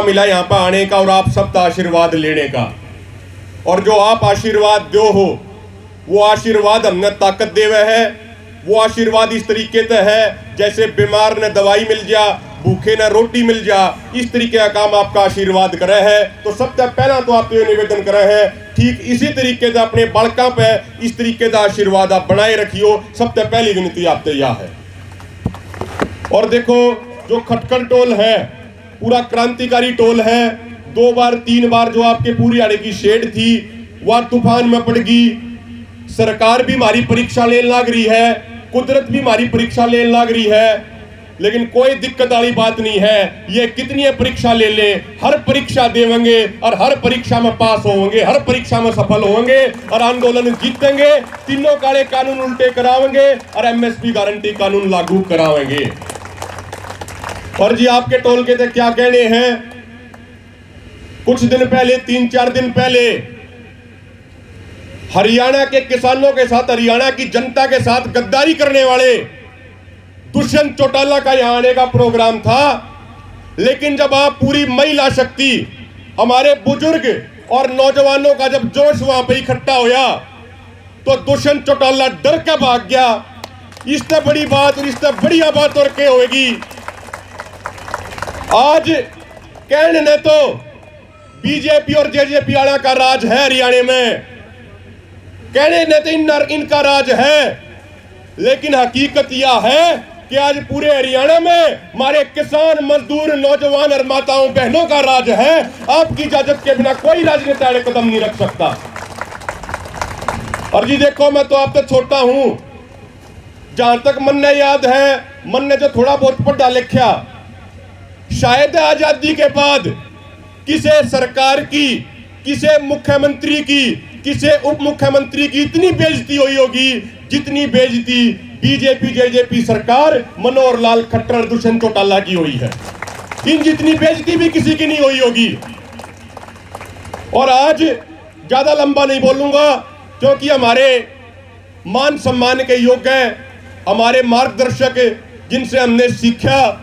मिला यहाँ पर आने का और आप सबका आशीर्वाद लेने का। और जो आप आशीर्वाद दो हो वो आशीर्वाद हमने ताकत देवे है। वो आशीर्वाद इस तरीके से है जैसे बीमार ने दवाई मिल जा, भूखे ने रोटी मिल जा, इस तरीके का काम आपका आशीर्वाद करे है। तो सबसे पहला तो आपको ये निवेदन करे है, ठीक इसी तरीके से अपने बालकों पे इस तरीके का आशीर्वाद आप बनाए रखियो। सबसे पहली विनती आपसे यह है। और देखो जो खटकड़ टोल है पूरा क्रांतिकारी टोल है। 2 बार 3 बार जो आपके पूरी आड़े की शेड थी वह तूफान में पड़ गई। सरकार भी हमारी परीक्षा लेने लग रही है, कुदरत भी हमारी परीक्षा लेने लग रही है, लेकिन कोई दिक्कत वाली बात नहीं है। ये कितनी परीक्षा ले ले, हर परीक्षा देवेंगे और हर परीक्षा में पास होंगे, हर परीक्षा में सफल होंगे और आंदोलन जीतेंगे। तीनों काले कानून उल्टे करावेंगे और एमएसपी गारंटी कानून लागू करावेंगे। और जी आपके टोल के थे क्या कहने हैं। कुछ दिन पहले 3-4 दिन पहले हरियाणा के किसानों के साथ, हरियाणा की जनता के साथ गद्दारी करने वाले दुष्यंत चौटाला का यहां आने का प्रोग्राम था। लेकिन जब आप पूरी महिला शक्ति, हमारे बुजुर्ग और नौजवानों का जब जोश वहां पर इकट्ठा होया तो दुष्यंत चौटाला डर के भाग गया। इससे बड़ी बात और इससे बढ़िया बात और क्या होगी। आज कहने ने तो बीजेपी और जेजेपी वाला का राज है हरियाणा में, कहने ने तो इनका राज है, लेकिन हकीकत यह है कि आज पूरे हरियाणा में हमारे किसान, मजदूर, नौजवान और माताओं बहनों का राज है। आपकी इजाजत के बिना कोई राजनेता कदम नहीं रख सकता। और जी देखो मैं तो आपसे छोटा हूं, जहां तक मन ने याद है, मन ने जो थोड़ा बहुत पढ़ा लिखा, शायद आजादी के बाद किसे सरकार की, किसे मुख्यमंत्री की, किसे उप मुख्यमंत्री की इतनी बेइज्जती हुई होगी जितनी बेइज्जती बीजेपी जेजेपी सरकार मनोहर लाल खट्टर, दुष्यंत चौटाला की हुई है। इन जितनी बेइज्जती भी किसी की नहीं हुई होगी। और आज ज्यादा लंबा नहीं बोलूंगा क्योंकि हमारे मान सम्मान के योग्य हैं, हमारे मार्गदर्शक जिनसे हमने सीखा,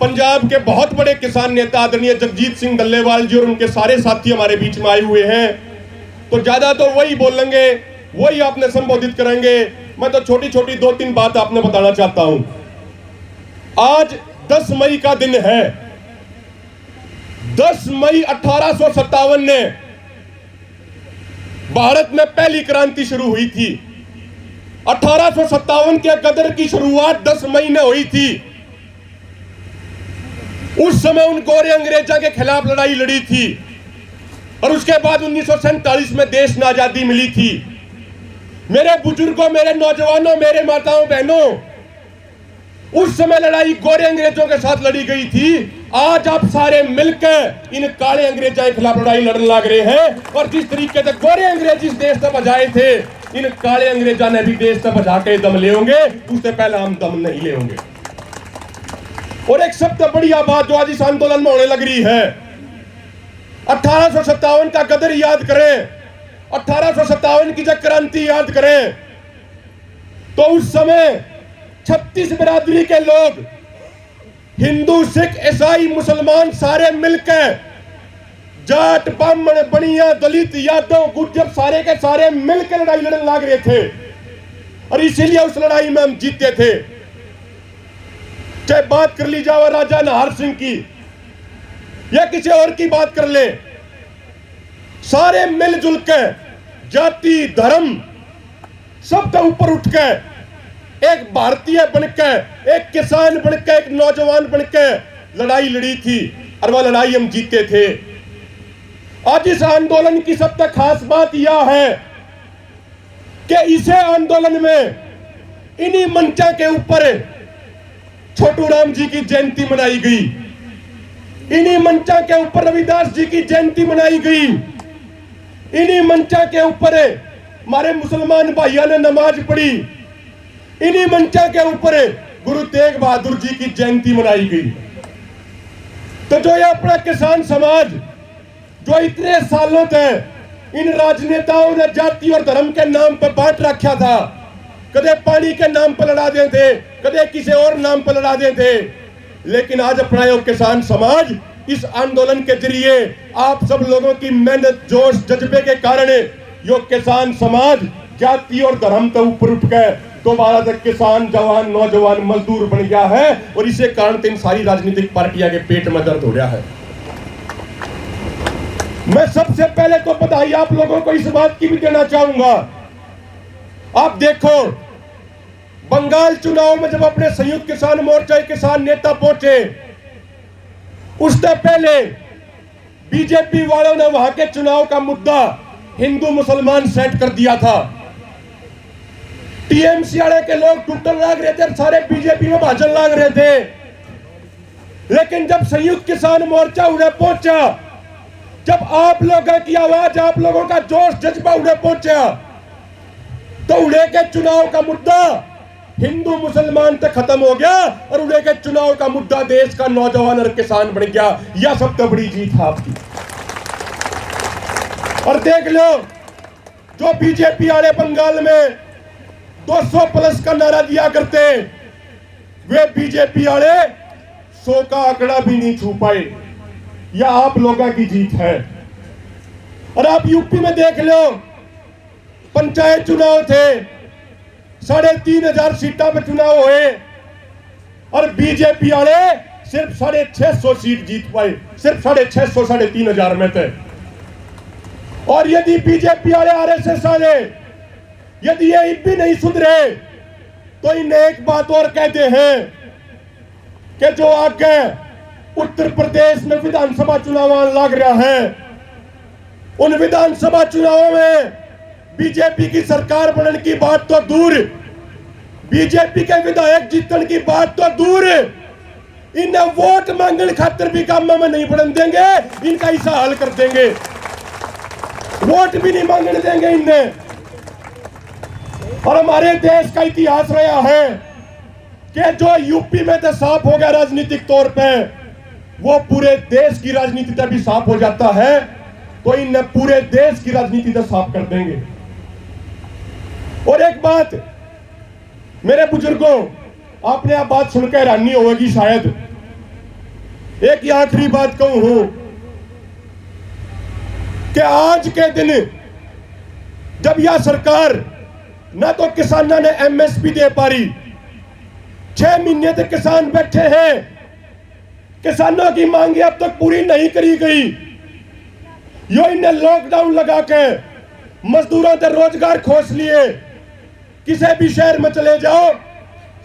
पंजाब के बहुत बड़े किसान नेता आदरणीय जगजीत सिंह डल्लेवाल जी और उनके सारे साथी हमारे बीच में आए हुए हैं। तो ज्यादा तो वही बोलेंगे, वही आपने संबोधित करेंगे। मैं तो छोटी छोटी 2-3 बात आपने बताना चाहता हूं। आज 10 मई का दिन है। 10 मई 1857 ने भारत में पहली क्रांति शुरू हुई थी। 1857 के गदर की शुरुआत 10 मई ने हुई थी। उस समय उन गोरे अंग्रेजों के खिलाफ लड़ाई लड़ी थी और उसके बाद 1947 में देश में आजादी मिली थी। मेरे बुजुर्गों, मेरे नौजवानों, मेरे माताओं बहनों, उस समय लड़ाई गोरे अंग्रेजों के साथ लड़ी गई थी। आज आप सारे मिलकर इन काले अंग्रेजों के खिलाफ लड़ाई लड़ने लग रहे हैं। और जिस तरीके से गोरे अंग्रेज इस देश से बजाए थे, इन काले अंग्रेजों ने भी देश से बजा के दम ले होंगे। उससे पहले हम दम नहीं ले होंगे। और एक सबसे बढ़िया बात जो आज इस आंदोलन में होने लग रही है, 1857 का गदर याद करें, 1857 की जब क्रांति याद करें, तो उस समय 36 बिरादरी के लोग, हिंदू, सिख, ईसाई, मुसलमान सारे मिलकर, जाट, ब्राह्मण, बनिया, दलित, यादव, गुर्जर सारे के सारे मिलकर लड़ाई लड़ने लग रहे थे। और इसीलिए उस लड़ाई में हम जीते थे। चाहे बात कर ली जाए राजा नाहर सिंह की या किसी और की बात कर ले, सारे मिलजुल के जाति, धर्म सबके ऊपर उठ के एक भारतीय बनकर, एक किसान बनकर, एक नौजवान बनकर लड़ाई लड़ी थी और वह लड़ाई हम जीते थे। आज इस आंदोलन की सबसे खास बात यह है कि इसे आंदोलन में इन्हीं मंचा के ऊपर छोटू राम जी की जयंती मनाई गई, इन्हीं मंचा के ऊपर रविदास जी की जयंती मनाई गई, इन्हीं मंचा के ऊपर हमारे मुसलमान भाइयों ने नमाज पढ़ी, इन्हीं मंचा के ऊपर गुरु तेग बहादुर जी की जयंती मनाई गई। तो जो ये अपना किसान समाज जो इतने सालों से इन राजनेताओं ने जाति और धर्म के नाम पर बांट रखा था, कदे पानी के नाम पर लड़ा देते, कदे किसी और नाम पर लड़ा देते, लेकिन आज अपना यो किसान समाज इस आंदोलन के जरिए आप सब लोगों की मेहनत, जोश, जज्बे के कारण यो किसान समाज जाति और धर्म से ऊपर उठ गए दोबारा तक किसान, जवान, नौजवान, मजदूर बन गया है। और इसे कारण इन सारी राजनीतिक पार्टियां के पेट में दर्द हो रहा है। मैं सबसे पहले तो बधाई आप लोगों को इस बात की भी देना चाहूंगा। आप देखो, बंगाल चुनाव में जब अपने संयुक्त किसान मोर्चा के किसान नेता पहुंचे, उससे पहले बीजेपी वालों ने वहां के चुनाव का मुद्दा हिंदू मुसलमान सेट कर दिया था। टीएमसी वाले के लोग टूटन लग रहे थे, सारे बीजेपी में भाजन लग रहे थे। लेकिन जब संयुक्त किसान मोर्चा उन्हें पहुंचा, जब आप लोगों की आवाज, आप लोगों का जोश, जज्बा उन्हें पहुंचा, तो उन्हें के चुनाव का मुद्दा हिंदू मुसलमान तक खत्म हो गया और उन्हें के चुनाव का मुद्दा देश का नौजवान और किसान बन गया। यह सबसे बड़ी जीत है आपकी। और देख लो, जो बीजेपी वाले बंगाल में 200 प्लस का नारा दिया करते, वे बीजेपी वाले 100 का आंकड़ा भी नहीं छू पाए। यह आप लोगों की जीत है। और आप यूपी में देख लो, पंचायत चुनाव थे, 3,500 सीटों पे चुनाव हुए और बीजेपी वाले सिर्फ 650 सीट जीत पाए, सिर्फ 650, 3,500 में थे। और यदि बीजेपी वाले, आरएसएस वाले यदि ये भी नहीं सुधरे तो इन्हें एक बात और कहते हैं कि जो आगे उत्तर प्रदेश में विधानसभा चुनाव लग रहा है, उन विधानसभा चुनावों में बीजेपी की सरकार बनने की बात तो दूर, बीजेपी के विधायक जीतने की बात तो दूर, इन्हें वोट मांगने खातिर भी काम में नहीं बढ़ने देंगे। इनका हिस्सा हल कर देंगे, वोट भी नहीं मांगने देंगे इन्हें। और हमारे देश का इतिहास रहा है कि जो यूपी में तो साफ हो गया राजनीतिक तौर पे, वो पूरे देश की राजनीति तक भी साफ हो जाता है, तो इन्हें पूरे देश की राजनीति तक साफ कर देंगे। और एक बात मेरे बुजुर्गों, आपने आप बात सुनकर हैरानी होगी शायद, एक ही आखिरी बात कहूं हूं कि आज के दिन जब यह सरकार ना तो किसानों ने एमएसपी दे पा रही, 6 महीने तक किसान बैठे हैं, किसानों की मांगे अब तक पूरी नहीं करी गई। यो इन्हें लॉकडाउन लगा के मजदूरों से रोजगार खोस लिए। किसी भी शहर में चले जाओ,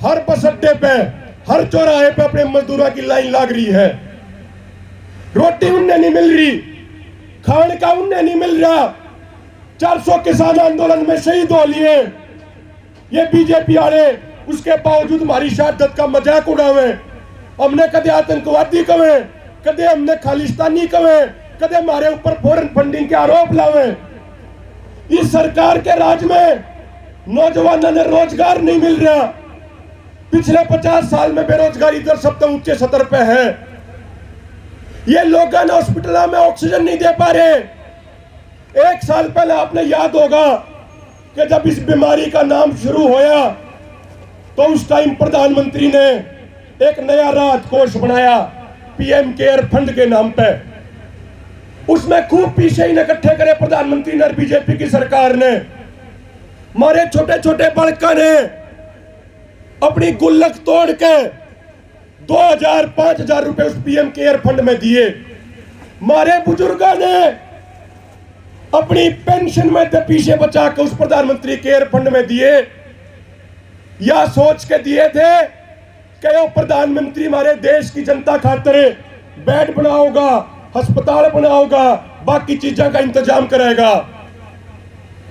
हर बस अड्डे पे, हर चौराहे पे अपने मजदूरों की लाइन लग रही है। रोटी उन्हें नहीं मिल रही, खाने का उन्हें नहीं मिल रहा। 400 किसान आंदोलन में शहीद हो लिए। ये बीजेपी वाले उसके बावजूद हमारी शहादत का मजाक उड़ावे। हमने कदे आतंकवादी कहे, कदे हमने खालिस्तानी कहे, कदे हमारे ऊपर फॉरेन फंडिंग के आरोप लावे। इस सरकार के राज में नौजवानों ने रोजगार नहीं मिल रहा। पिछले 50 साल में बेरोजगारी दर सबसे ऊंचे स्तर पे है। ये लोग हॉस्पिटल में ऑक्सीजन नहीं दे पा रहे। 1 साल पहले आपने याद होगा कि जब इस बीमारी का नाम शुरू होया तो उस टाइम प्रधानमंत्री ने एक नया राहत कोष बनाया पीएम केयर फंड के नाम पे। उसमें खूब पीछे इकट्ठे करे प्रधानमंत्री ने, बीजेपी की सरकार ने। हमारे छोटे छोटे बालका ने अपनी गुल्लक तोड़ के 2,000 5,000 रुपए उस पीएम केयर फंड में दिए। हमारे बुजुर्गों ने अपनी पेंशन में से पीछे बचा के उस प्रधानमंत्री केयर फंड में दिए। या सोच के दिए थे कि वो प्रधानमंत्री हमारे देश की जनता खातिर बेड बनाओगा, अस्पताल बनाओगा, बाकी चीजों का इंतजाम करेगा।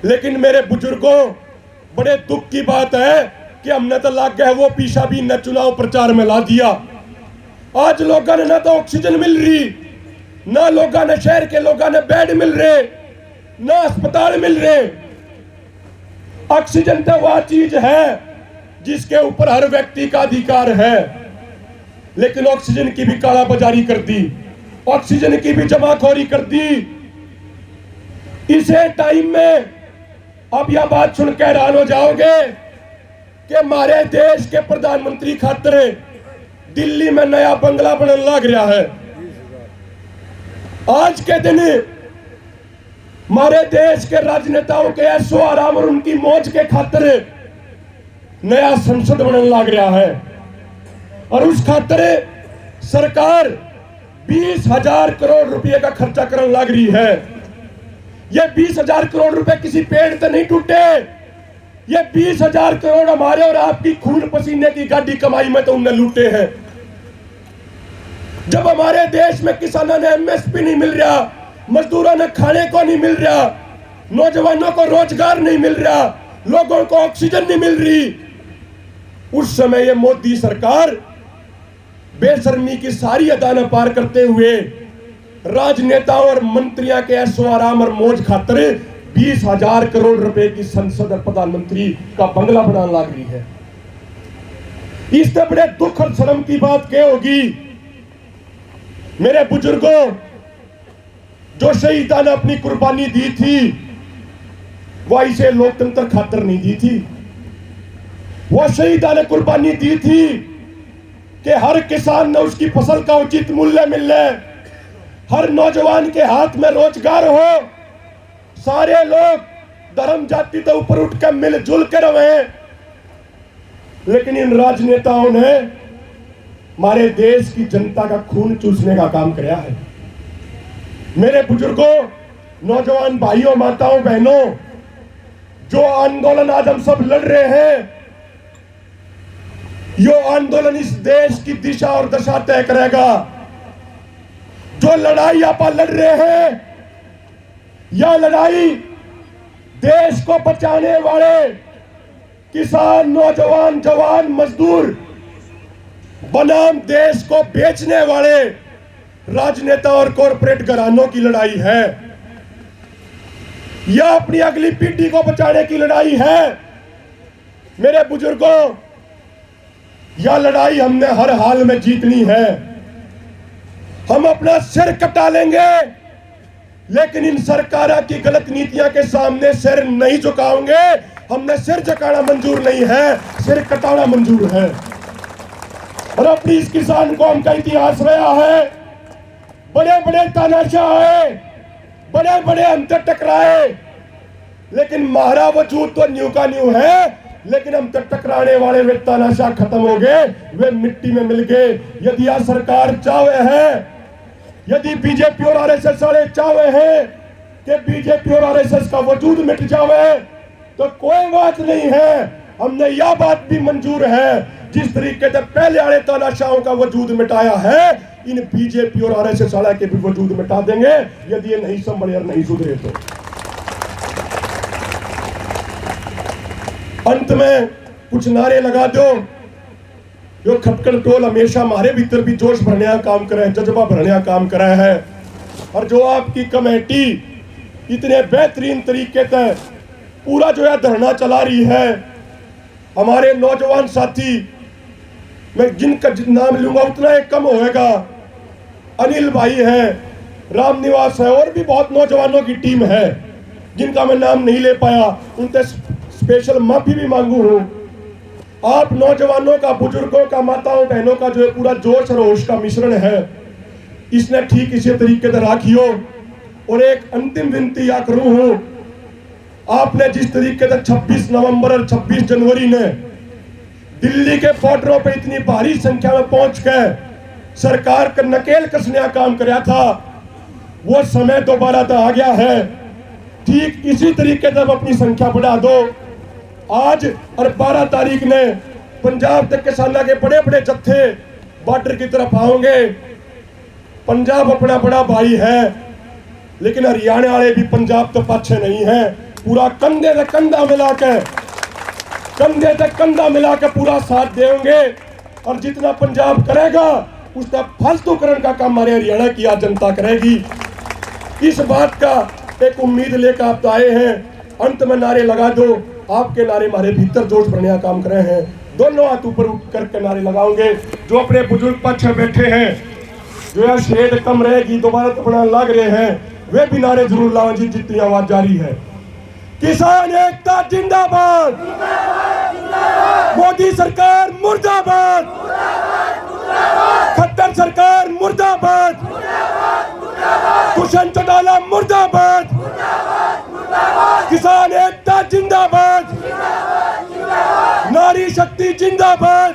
लेकिन मेरे बुजुर्गों, बड़े दुख की बात है कि हमने तो लग गया वो पीछा भी न चुनाव प्रचार में ला दिया। आज लोगों ने ना तो ऑक्सीजन मिल रही, ना लोगों ने, शहर के लोगों ने बेड मिल रहे, ना अस्पताल मिल रहे। ऑक्सीजन तो वह चीज है जिसके ऊपर हर व्यक्ति का अधिकार है, लेकिन ऑक्सीजन की भी कालाबाजारी कर दी, ऑक्सीजन की भी जमाखोरी कर दी। इसे टाइम में अब यह बात सुनकर हैरान हो जाओगे कि हमारे देश के प्रधानमंत्री खातिर दिल्ली में नया बंगला बनने लग रहा है। आज के दिन हमारे देश के राजनेताओं के ऐशो आराम और उनकी मौज के खातिर नया संसद बनने लग रहा है और उस खातिर सरकार 20,000 करोड़ रुपए का खर्चा करने लग रही है। ये 20,000 करोड़ रुपए किसी पेड़ से नहीं टूटे, ये 20,000 करोड़ हमारे और आपकी खून पसीने की गाड़ी कमाई में तो उनने लूटे हैं। जब हमारे देश में किसानों ने एमएसपी नहीं मिल रहा, मजदूरों ने खाने को नहीं मिल रहा, नौजवानों को रोजगार नहीं मिल रहा, लोगों को ऑक्सीजन नहीं मिल रही, उस समय ये मोदी सरकार बेशर्मी की सारी अदाएं पार करते हुए राजनेताओं और मंत्रियों के ऐशो आराम और मौज खातिर 20,000 करोड़ रुपए की संसद और प्रधानमंत्री का बंगला बनाने लग रही है। इससे बड़े दुख और शर्म की बात क्या होगी मेरे बुजुर्गों, जो शहीदा ने अपनी कुर्बानी दी थी वह इसे लोकतंत्र खातिर नहीं दी थी। वह शहीदा ने कुर्बानी दी थी कि हर किसान ने उसकी फसल का उचित मूल्य मिले, हर नौजवान के हाथ में रोजगार हो, सारे लोग धर्म जाति तो ऊपर उठ कर मिलजुल कर रहे। लेकिन इन राजनेताओं ने हमारे देश की जनता का खून चूसने का काम किया है। मेरे बुजुर्गों, नौजवान भाइयों, माताओं, बहनों, जो आंदोलन आज हम सब लड़ रहे हैं, यो आंदोलन इस देश की दिशा और दशा तय करेगा। जो लड़ाई आप लड़ रहे हैं, यह लड़ाई देश को बचाने वाले किसान, नौजवान, जवान, मजदूर बनाम देश को बेचने वाले राजनेता और कॉरपोरेट घरानों की लड़ाई है। यह अपनी अगली पीढ़ी को बचाने की लड़ाई है। मेरे बुजुर्गों, यह लड़ाई हमने हर हाल में जीतनी है। हम अपना सिर कटा लेंगे, लेकिन इन सरकारों की गलत नीतियों के सामने सिर नहीं झुकाएंगे। हमने सिर झुकाना मंजूर नहीं है, सिर कटाना मंजूर है। और अपनी इस किसान कौम का इतिहास रहा है, बड़े बड़े तानाशाह आए, बड़े बड़े अंतर टकराए, लेकिन मारा वजूद तो न्यू का न्यू है। लेकिन हम तक टकराने वाले वे तानाशाह खत्म हो गए, वे मिट्टी में मिल गए। यदि यह सरकार चाहे है, यदि बीजेपी और आरएसएस वाले चाहे हैं कि बीजेपी और आरएसएस का वजूद मिट जाए, तो कोई बात नहीं है। हमने यह बात भी मंजूर है, जिस तरीके से पहले वाले तानाशाहों का वजूद मिटाया है, इन बीजेपी और आरएसएस वाले के भी वजूद मिटा देंगे, यदि ये नहीं संभले और नहीं सुधरे तो। अंत में कुछ नारे लगा दो। जो खटकड़ टोल हमेशा हमारे भीतर भी जोश भरने का काम करे, जज्बा भरने का काम करे है। और जो आपकी कमेटी इतने बेहतरीन तरीके से पूरा जो है धरना चला रही है, हमारे नौजवान साथी, मैं जिनका नाम लूंगा उतना एक कम होएगा। अनिल भाई है, राम निवास है, और भी बहुत नौजवानों की टीम है जिनका मैं नाम नहीं ले पाया, उनसे स्पेशल माफी भी मांगू हूं। आप नौजवानों का, बुजुर्गों का, माताओं बहनों का जो है पूरा जोश और होश का मिश्रण है, इसने ठीक इसी तरीके से राखियो। और एक अंतिम विनती या करूं हूं, आपने जिस तरीके से 26 नवंबर और 26 जनवरी ने दिल्ली के बॉर्डरों पे इतनी भारी संख्या में पहुंच कर सरकार का नकेल कसने का काम कराया था, वो समय दोबारा तो आ गया है। ठीक इसी तरीके से अपनी संख्या बढ़ा दो। आज और 12 तारीख ने पंजाब तक किसानों के बड़े बड़े जत्थे बॉर्डर की तरफ आओगे। पंजाब अपना बड़ा भाई है, लेकिन हरियाणा वाले भी पंजाब तो पाछे नहीं है। पूरा कंधे से कंधा मिला के पूरा साथ देंगे। और जितना पंजाब करेगा उसका फालतूकरण का काम हमारे हरियाणा की आज जनता करेगी। इस बात का एक उम्मीद लेकर आप आए हैं। अंत में नारे लगा दो। आपके नारे हमारे भीतर जोश भरने का काम कर रहे हैं। दोनों हाथ ऊपर उठ करके नारे लगाओगे। जो अपने बुजुर्ग पक्ष में बैठे हैं, जो है शेड कम रहेगी, दोबारा तो बना लग रहे हैं, वे भी नारे जरूर लाओ जी, जितनी आवाज जारी है। किसान एकता जिंदाबाद, मोदी सरकार मुर्दाबाद, खट्टर सरकार मुर्दाबाद। दुष्यंत चौटाला मुर्दाबाद, किसान एकता जिंदाबाद, नारी शक्ति जिंदाबाद।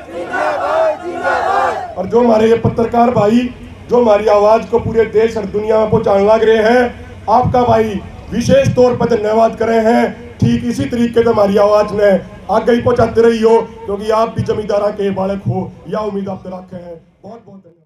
और जो हमारे ये पत्रकार भाई जो हमारी आवाज को पूरे देश और दुनिया में पहुंचाने लग रहे हैं, आपका भाई विशेष तौर पर धन्यवाद करे हैं। ठीक इसी तरीके से हमारी आवाज ने आगे ही पहुंचाते रही हो, क्योंकि आप भी जमींदारा के बालक हो, यह उम्मीद आप रखे हैं। बहुत बहुत धन्यवाद।